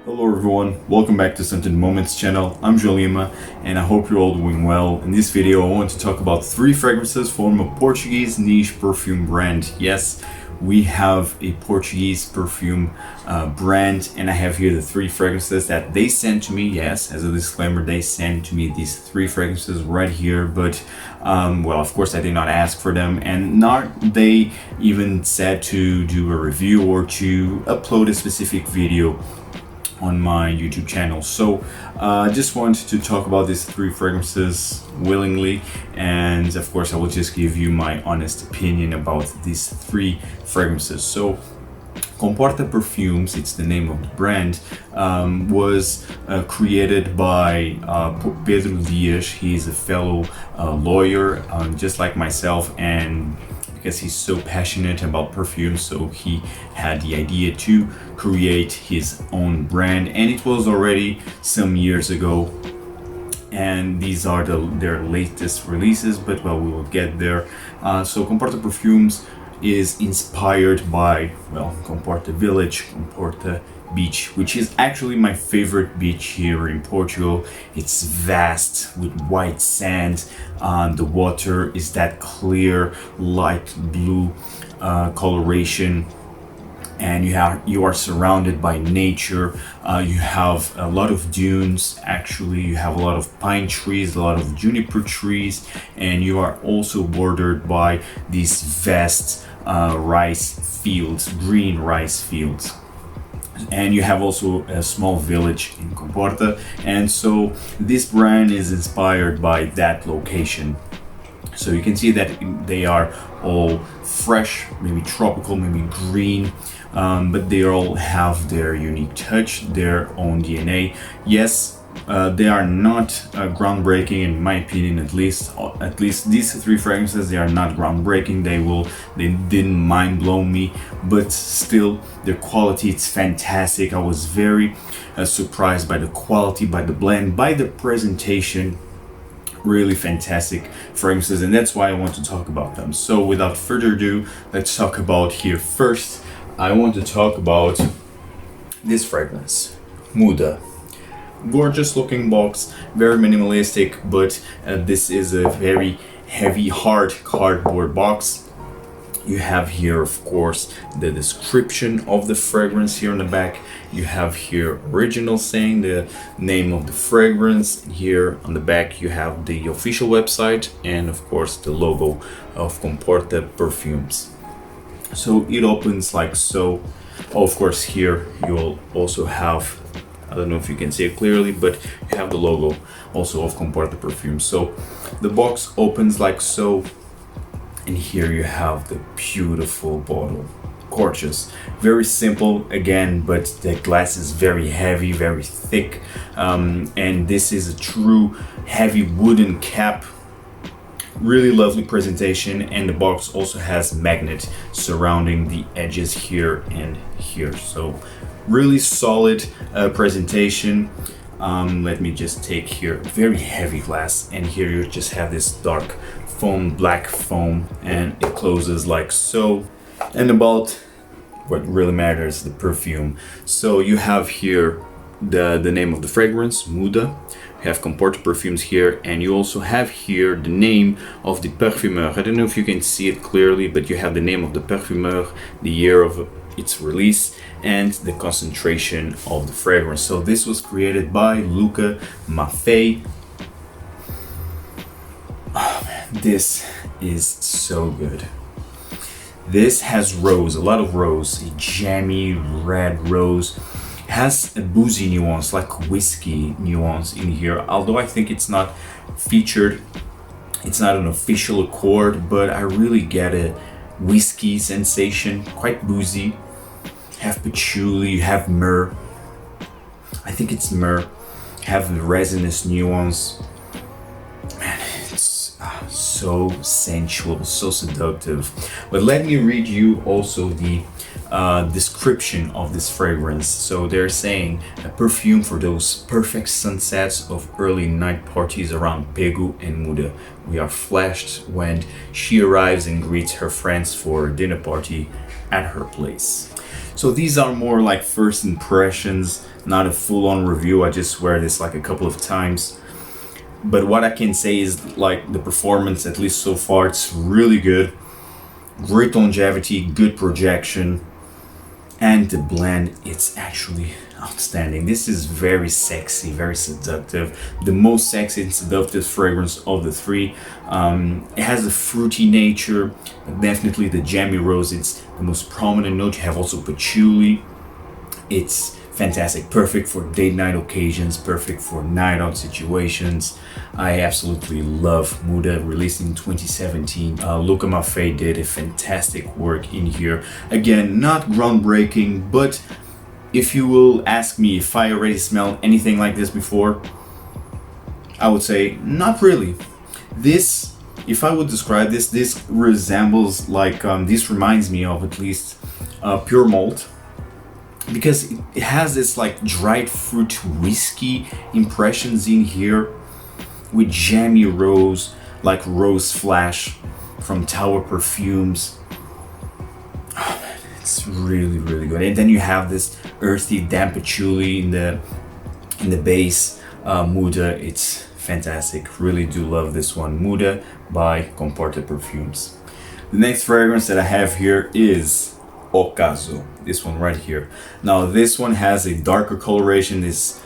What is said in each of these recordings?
Hello everyone, welcome back to Scented Moments channel. I'm Jolima and I hope you're all doing well. In this video I want to talk about 3 fragrances from a Portuguese niche perfume brand. Yes, we have a Portuguese perfume brand, and I have here the 3 fragrances that they sent to me. Yes, as a disclaimer, they sent to me these 3 fragrances right here, but well, of course I did not ask for them, and not they even said to do a review or to upload a specific video on my YouTube channel. So I just wanted to talk about these 3 fragrances willingly, and of course I will just give you my honest opinion about these 3 fragrances. So Comporta Perfumes, it's the name of the brand, was created by Pedro Dias. He's a fellow lawyer, just like myself, and because he's so passionate about perfume, so he had the idea to create his own brand, and it was already some years ago, and these are their latest releases, but well, we will get there. So Comporta Perfumes is inspired by, well, Comporta Village, Comporta Beach, which is actually my favorite beach here in Portugal. It's vast with white sand. The water is that clear light blue coloration, and you are surrounded by nature. You have a lot of dunes. Actually, you have a lot of pine trees, a lot of juniper trees, and you are also bordered by these vast rice fields, green rice fields. And you have also a small village in Comporta, and so this brand is inspired by that location. So you can see that they are all fresh, maybe tropical, maybe green, but they all have their unique touch, their own DNA. Yes, they are not groundbreaking, in my opinion. At least these 3 fragrances, they are not groundbreaking. They didn't mind blow me, but still their quality, it's fantastic. I was very surprised by the quality, by the blend, by the presentation. Really fantastic fragrances, and that's why I want to talk about them. So without further ado, let's talk about here. First, I want to talk about this fragrance, Muda. Gorgeous looking box, very minimalistic, but this is a very heavy, hard cardboard box. You have here, of course, the description of the fragrance here on the back. You have here original saying the name of the fragrance. Here on the back you have the official website and of course the logo of Comporta Perfumes. So it opens like so. Oh, of course here you'll also have, I don't know if you can see it clearly, but you have the logo also of Comporta Perfumes. So the box opens like so. And here you have the beautiful bottle. Gorgeous. Very simple again, but the glass is very heavy, very thick. And this is a true heavy wooden cap. Really lovely presentation, and the box also has magnet surrounding the edges here and here. So really solid presentation. Let me just take here, very heavy glass, and here you just have this dark foam, black foam, and it closes like so. And about what really matters, the perfume. So you have here the name of the fragrance, Muda. You have Comporta Perfumes here, and you also have here the name of the parfumeur. I don't know if you can see it clearly, but you have the name of the parfumeur, the year of its release, and the concentration of the fragrance. So this was created by Luca Maffei. Oh man, this is so good. This has rose, a lot of rose, a jammy red rose. Has a boozy nuance, like whiskey nuance in here, although I think it's not featured. It's not an official accord, but I really get a whiskey sensation, quite boozy. Have patchouli, you have myrrh. I think it's myrrh. Have the resinous nuance. Man, it's so sensual, so seductive. But let me read you also the description of this fragrance. So they're saying a perfume for those perfect sunsets of early night parties around Pegu and Muda. We are flashed when she arrives and greets her friends for a dinner party at her place. So these are more like first impressions not a full-on review. I just wear this like a couple of times. But what I can say is like the performance, at least so far, it's really good. Great longevity, good projection, and the blend, it's actually outstanding. This is very sexy, very seductive, the most sexy and seductive fragrance of the three. It has a fruity nature, definitely the jammy rose, it's the most prominent note. You have also patchouli. It's fantastic, perfect for date night occasions, perfect for night out situations. I absolutely love Muda, released in 2017. Luca Maffei did a fantastic work in here. Again, not groundbreaking, but if you will ask me if I already smelled anything like this before, I would say not really. This, if I would describe this, this resembles like, this reminds me of at least pure malt, because it has this like dried fruit whiskey impressions in here with jammy rose, like Rose Flash from Tower Perfumes. Oh man, it's really good. And then you have this earthy damp patchouli in the base. Muda, it's fantastic. Really do love this one. Muda by Comporta Perfumes. The next fragrance that I have here is Okazu, this one right here. Now this one has a darker coloration, this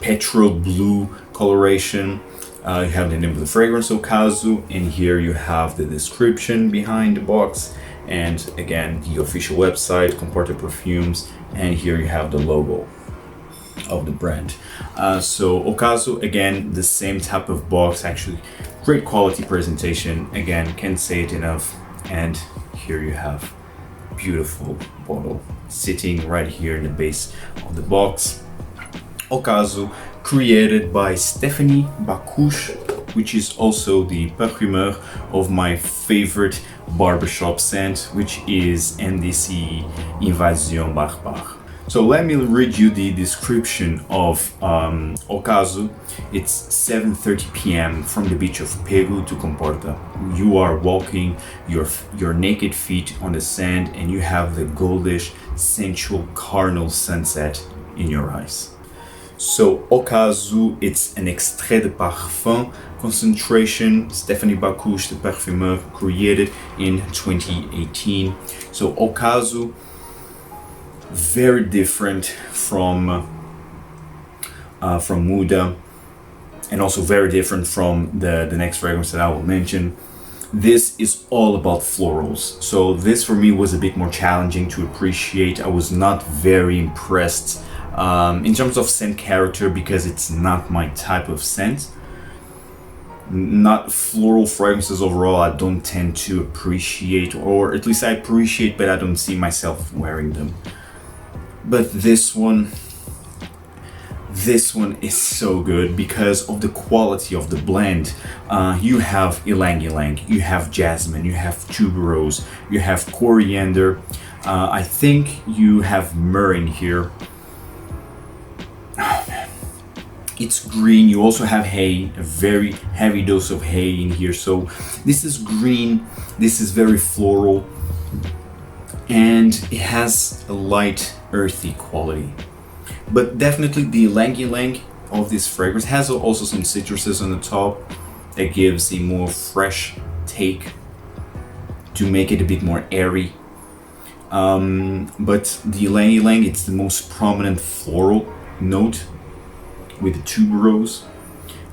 petrol blue coloration. You have the name of the fragrance, Okazu, and here you have the description behind the box, and again the official website, Comporta Perfumes, and here you have the logo of the brand. So Okazu, again, the same type of box, actually great quality presentation, again, can't say it enough. And here you have beautiful bottle sitting right here in the base of the box. Okazu, created by Stephanie Bacouche, which is also the parfumeur of my favorite barbershop scent, which is NDC Invasion Barbare. So let me read you the description of Okazu. It's 7:30 p.m. from the beach of Pegu to Comporta. You are walking your naked feet on the sand, and you have the goldish, sensual, carnal sunset in your eyes. So Okazu, it's an extrait de parfum concentration. Stephanie Bacouche, the parfumeur, created in 2018. So Okazu, very different from Muda, and also very different from the next fragrance that I will mention. This is all about florals, so this for me was a bit more challenging to appreciate. I was not very impressed in terms of scent character, because it's not my type of scent. Not floral fragrances overall, I don't tend to appreciate, or at least I appreciate, but I don't see myself wearing them. But this one is so good because of the quality of the blend. You have ylang ylang, you have jasmine, you have tuberose, you have coriander. I think you have myrrh in here. Oh man, it's green. You also have hay, a very heavy dose of hay in here. So this is green, this is very floral, and it has a light earthy quality. But definitely the ylang ylang of this fragrance has also some citruses on the top that gives a more fresh take to make it a bit more airy. But the ylang ylang, it's the most prominent floral note with the tuberose,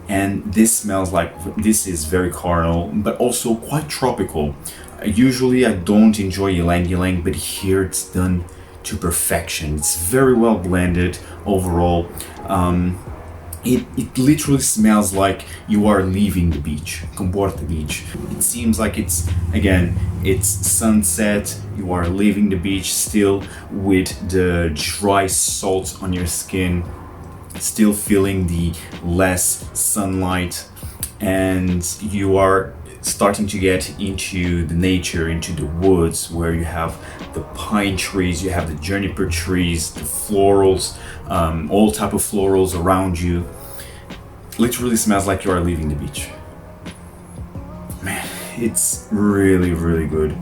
and this smells like, this is very carnal but also quite tropical. Usually I don't enjoy ylang ylang, but here it's done to perfection. It's very well blended overall. It literally smells like you are leaving the beach, Comporta Beach. It seems like it's sunset, you are leaving the beach still with the dry salt on your skin, still feeling the less sunlight, and you are starting to get into the nature, into the woods, where you have the pine trees, you have the juniper trees, the florals, all type of florals around you. Literally smells like you are leaving the beach. Man, it's really good.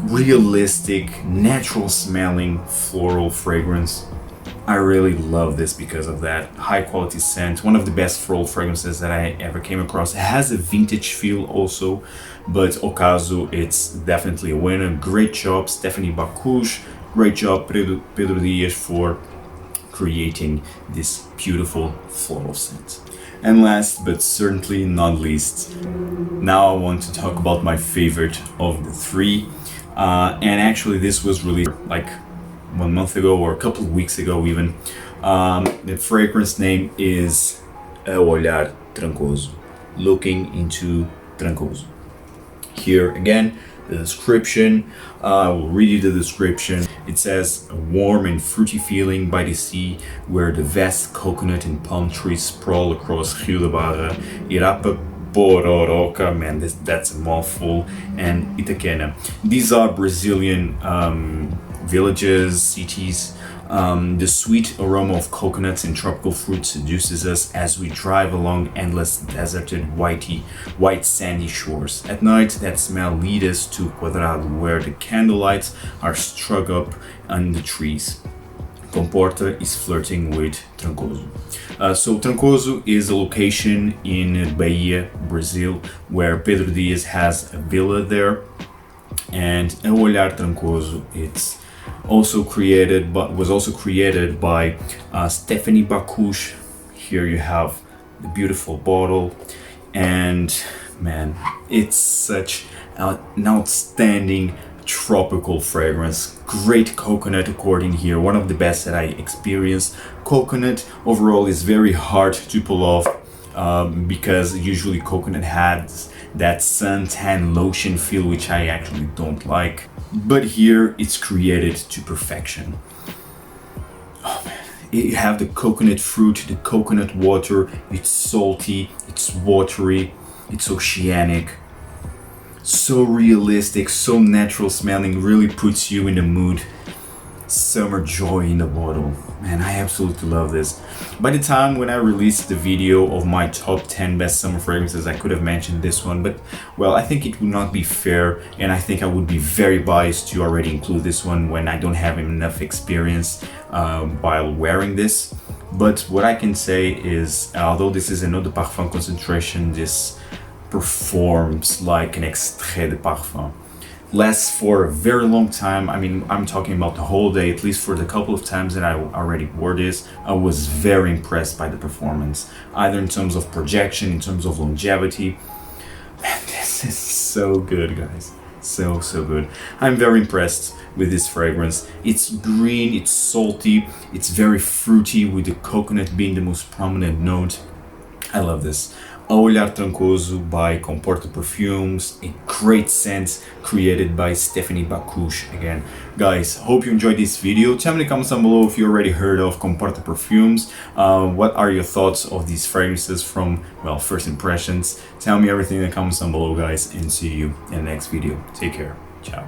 Realistic, natural smelling floral fragrance. I really love this because of that high quality scent. One of the best floral fragrances that I ever came across. It has a vintage feel also, but Ocaso, it's definitely a winner. Great job, Stephanie Bakush. Great job, Pedro Diaz, for creating this beautiful floral scent. And last but certainly not least, now I want to talk about my favorite of the three. And actually this was released like 1 month ago or a couple of weeks ago even. The fragrance name is Olhar Trancoso, looking into Trancoso. Here again, the description, I will read you the description. It says, a warm and fruity feeling by the sea where the vast coconut and palm trees sprawl across Rio de Barra, Irapa, Pororoca, man, that's a mouthful, and Itaquena. These are Brazilian villages, cities. The sweet aroma of coconuts and tropical fruit seduces us as we drive along endless deserted white sandy shores. At night, that smell leads us to Quadrado, where the candlelights are struck up on the trees. Comporta is flirting with Trancoso. So Trancoso is a location in Bahia, Brazil, where Pedro Diaz has a villa there. And Olhar Trancoso, it's also created, but was also created by Stephanie Bakush. Here you have the beautiful bottle, and man, it's such an outstanding tropical fragrance. Great coconut according here, one of the best that I experienced. Coconut overall is very hard to pull off because usually coconut has that suntan lotion feel, which I actually don't like. But here it's created to perfection. Oh man, you have the coconut fruit, the coconut water, it's salty, it's watery, it's oceanic. So realistic, so natural smelling, really puts you in the mood. Summer joy in the bottle. Man, I absolutely love this. By the time when I released the video of my top 10 best summer fragrances, I could have mentioned this one, but well, I think it would not be fair, and I think I would be very biased to already include this one when I don't have enough experience while wearing this. But what I can say is, although this is an eau de parfum concentration, this performs like an extrait de parfum. Lasts for a very long time. I mean, I'm talking about the whole day, at least for the couple of times that I already wore this. I was very impressed by the performance, either in terms of projection, in terms of longevity. Man, this is so good, guys. So good. I'm very impressed with this fragrance. It's green, it's salty, it's very fruity, with the coconut being the most prominent note. I love this. Olhar Trancoso by Comporta Perfumes, a great scent created by Stephanie Bakush again. Guys, hope you enjoyed this video. Tell me in the comments down below if you already heard of Comporta Perfumes. What are your thoughts of these fragrances from, well, first impressions? Tell me everything in the comments down below, guys, and see you in the next video. Take care. Ciao.